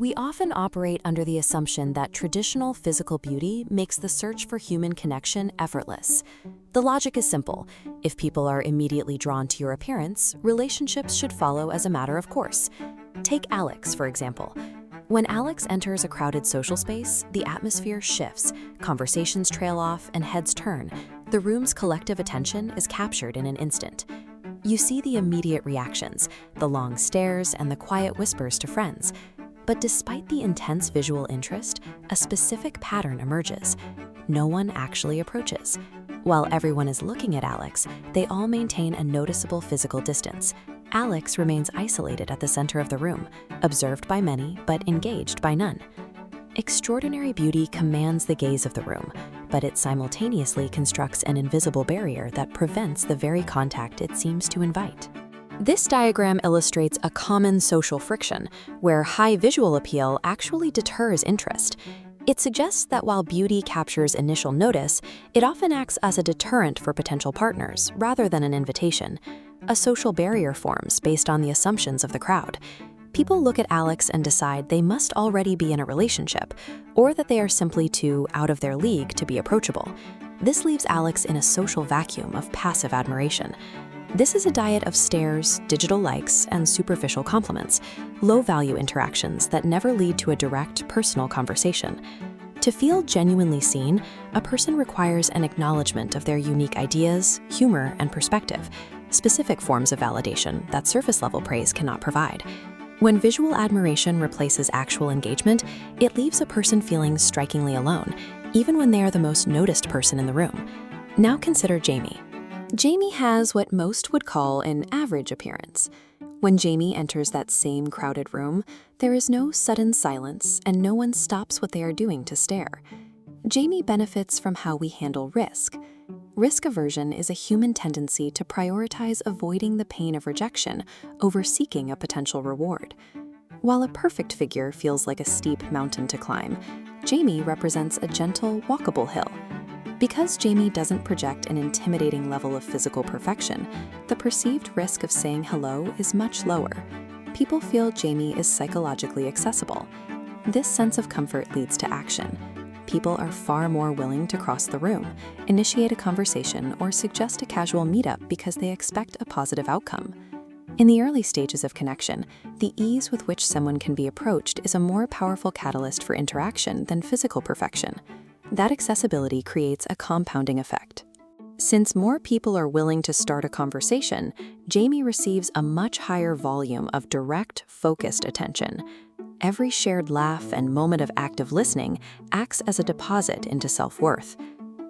We often operate under the assumption that traditional physical beauty makes the search for human connection effortless. The logic is simple. If people are immediately drawn to your appearance, relationships should follow as a matter of course. Take Alex, for example. When Alex enters a crowded social space, the atmosphere shifts, conversations trail off, and heads turn. The room's collective attention is captured in an instant. You see the immediate reactions, the long stares and the quiet whispers to friends. But despite the intense visual interest, a specific pattern emerges. No one actually approaches. While everyone is looking at Alex, they all maintain a noticeable physical distance. Alex remains isolated at the center of the room, observed by many but engaged by none. Extraordinary beauty commands the gaze of the room, but it simultaneously constructs an invisible barrier that prevents the very contact it seems to invite. This diagram illustrates a common social friction, where high visual appeal actually deters interest. It suggests that while beauty captures initial notice, it often acts as a deterrent for potential partners, rather than an invitation. A social barrier forms based on the assumptions of the crowd. People look at Alex and decide they must already be in a relationship, or that they are simply too out of their league to be approachable. This leaves Alex in a social vacuum of passive admiration. This is a diet of stares, digital likes, and superficial compliments, low-value interactions that never lead to a direct, personal conversation. To feel genuinely seen, a person requires an acknowledgement of their unique ideas, humor, and perspective, specific forms of validation that surface-level praise cannot provide. When visual admiration replaces actual engagement, it leaves a person feeling strikingly alone, even when they are the most noticed person in the room. Now consider Jamie. Jamie has what most would call an average appearance. When Jamie enters that same crowded room, there is no sudden silence and no one stops what they are doing to stare. Jamie benefits from how we handle risk. Risk aversion is a human tendency to prioritize avoiding the pain of rejection over seeking a potential reward. While a perfect figure feels like a steep mountain to climb, Jamie represents a gentle, walkable hill. Because Jamie doesn't project an intimidating level of physical perfection, the perceived risk of saying hello is much lower. People feel Jamie is psychologically accessible. This sense of comfort leads to action. People are far more willing to cross the room, initiate a conversation, or suggest a casual meetup because they expect a positive outcome. In the early stages of connection, the ease with which someone can be approached is a more powerful catalyst for interaction than physical perfection. That accessibility creates a compounding effect. Since more people are willing to start a conversation, Jamie receives a much higher volume of direct, focused attention. Every shared laugh and moment of active listening acts as a deposit into self-worth.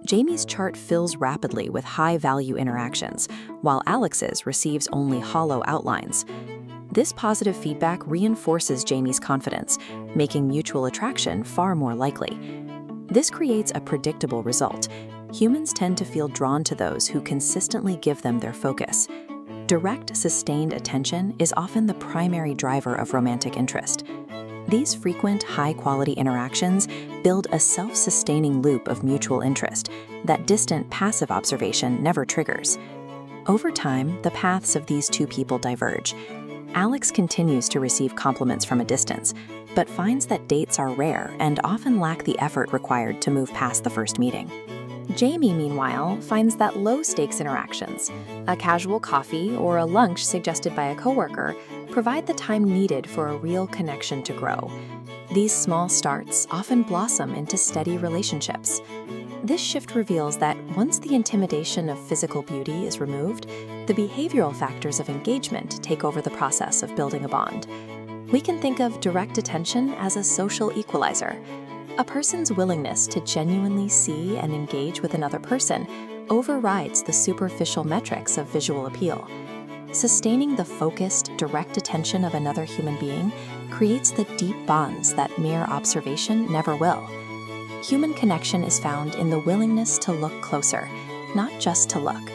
Jamie's chart fills rapidly with high-value interactions, while Alex's receives only hollow outlines. This positive feedback reinforces Jamie's confidence, making mutual attraction far more likely. This creates a predictable result. Humans tend to feel drawn to those who consistently give them their focus. Direct, sustained attention is often the primary driver of romantic interest. These frequent, high-quality interactions build a self-sustaining loop of mutual interest that distant, passive observation never triggers. Over time, the paths of these two people diverge. Alex continues to receive compliments from a distance, but finds that dates are rare and often lack the effort required to move past the first meeting. Jamie, meanwhile, finds that low-stakes interactions, a casual coffee or a lunch suggested by a coworker, provide the time needed for a real connection to grow. These small starts often blossom into steady relationships. This shift reveals that once the intimidation of physical beauty is removed, the behavioral factors of engagement take over the process of building a bond. We can think of direct attention as a social equalizer. A person's willingness to genuinely see and engage with another person overrides the superficial metrics of visual appeal. Sustaining the focused, direct attention of another human being creates the deep bonds that mere observation never will. Human connection is found in the willingness to look closer, not just to look.